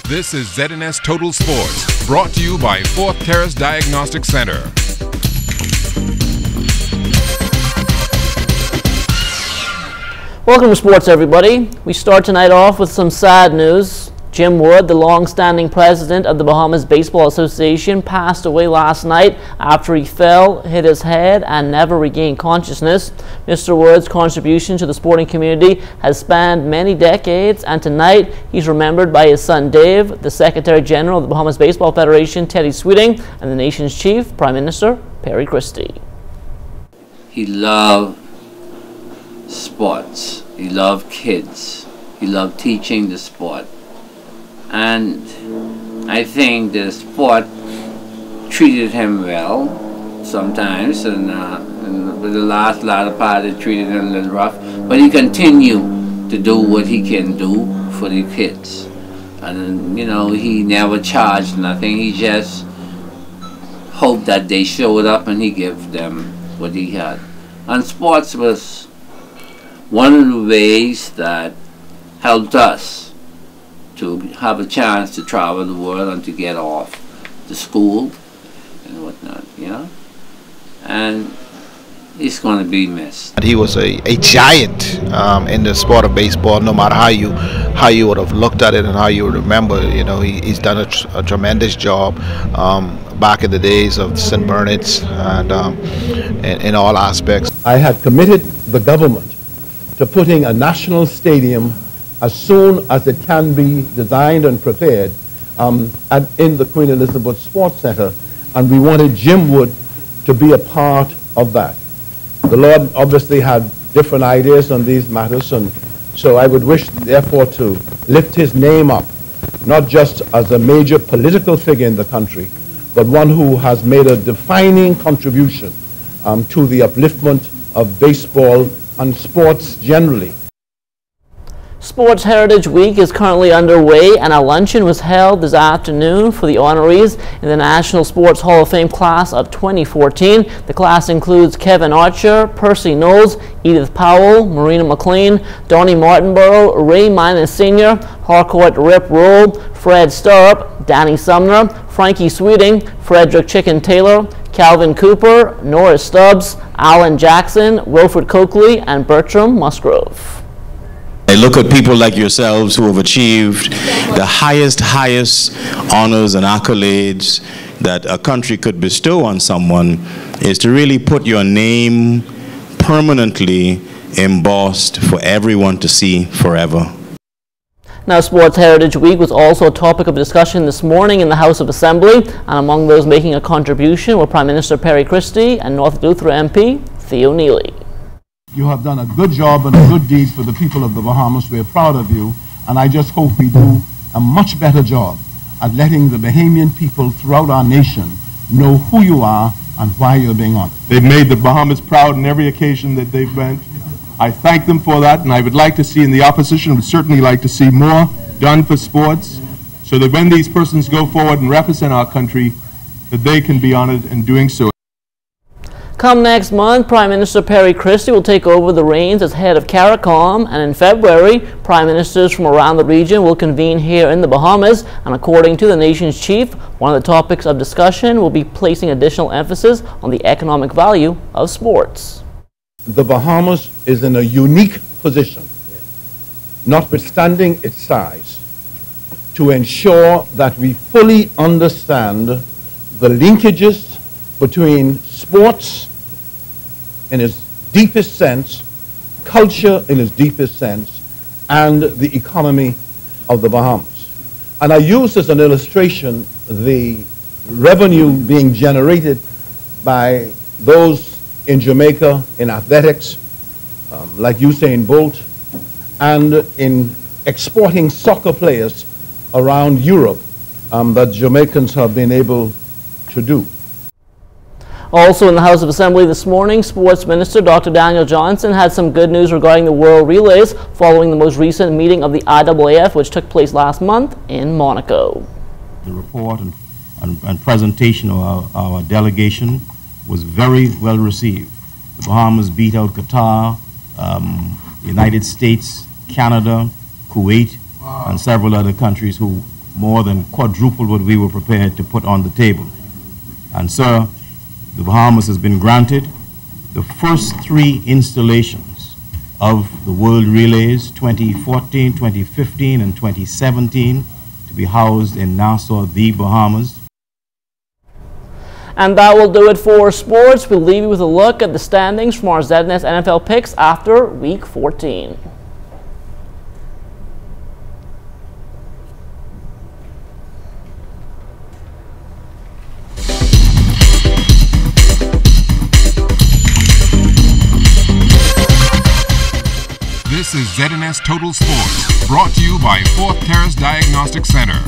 This is ZNS Total Sports, brought to you by Fourth Terrace Diagnostic Center. Welcome to sports, everybody. We start tonight off with some sad news. Jim Wood, the long-standing president of the Bahamas Baseball Association, passed away last night after he fell, hit his head, and never regained consciousness. Mr. Wood's contribution to the sporting community has spanned many decades, and tonight he's remembered by his son Dave, the Secretary General of the Bahamas Baseball Federation, Teddy Sweeting, and the nation's chief, Prime Minister Perry Christie. He loved sports. He loved kids. He loved teaching the sport. And I think the sport treated him well sometimes, and with the latter part it treated him a little rough. But he continued to do what he can do for the kids. And, you know, he never charged nothing. He just hoped that they showed up and he gave them what he had. And sports was one of the ways that helped us to have a chance to travel the world and to get off to school and whatnot, you know. And he's going to be missed. He was a giant in the sport of baseball. No matter how you would have looked at it and how you would remember, you know, he's done a tremendous job back in the days of St. Bernard's and in all aspects. I had committed the government to putting a national stadium as soon as it can be designed and prepared in the Queen Elizabeth Sports Center, and we wanted Jim Wood to be a part of that. The Lord obviously had different ideas on these matters, and so I would wish, therefore, to lift his name up, not just as a major political figure in the country, but one who has made a defining contribution to the upliftment of baseball and sports generally. Sports Heritage Week is currently underway, and a luncheon was held this afternoon for the honorees in the National Sports Hall of Fame class of 2014. The class includes Kevin Archer, Percy Knowles, Edith Powell, Marina McLean, Donnie Martinborough, Ray Minus Sr., Harcourt Rip Roll, Fred Sturp, Danny Sumner, Frankie Sweeting, Frederick Chicken Taylor, Calvin Cooper, Norris Stubbs, Alan Jackson, Wilfred Coakley, and Bertram Musgrove. I look at people like yourselves who have achieved the highest honors and accolades that a country could bestow on someone, is to really put your name permanently embossed for everyone to see forever. Now, Sports Heritage Week was also a topic of discussion this morning in the House of Assembly, and among those making a contribution were Prime Minister Perry Christie and North Luther MP Theo Neely. You have done a good job and a good deed for the people of the Bahamas. We're proud of you, and I just hope we do a much better job at letting the Bahamian people throughout our nation know who you are and why you're being honored. They've made the Bahamas proud on every occasion that they've went. I thank them for that, and I would like to see, in the opposition would certainly like to see more done for sports, so that when these persons go forward and represent our country, that they can be honored in doing so. Come next month, Prime Minister Perry Christie will take over the reins as head of CARICOM, and in February, Prime Ministers from around the region will convene here in the Bahamas, and according to the nation's chief, one of the topics of discussion will be placing additional emphasis on the economic value of sports. The Bahamas is in a unique position, notwithstanding its size, to ensure that we fully understand the linkages between sports in its deepest sense, culture in its deepest sense, and the economy of the Bahamas. And I use as an illustration the revenue being generated by those in Jamaica in athletics, like Usain Bolt, and in exporting soccer players around Europe that Jamaicans have been able to do. Also in the House of Assembly this morning, Sports Minister Dr. Daniel Johnson had some good news regarding the World Relays following the most recent meeting of the IAAF, which took place last month in Monaco. The report and presentation of our delegation was very well received. The Bahamas beat out Qatar, the United States, Canada, Kuwait, and several other countries who more than quadruple what we were prepared to put on the table. And sir, the Bahamas has been granted the first 3 installations of the World Relays 2014, 2015, and 2017 to be housed in Nassau, the Bahamas. And that will do it for sports. We'll leave you with a look at the standings from our ZNS NFL picks after Week 14. This is ZNS Total Sports, brought to you by 4th Terrace Diagnostic Center.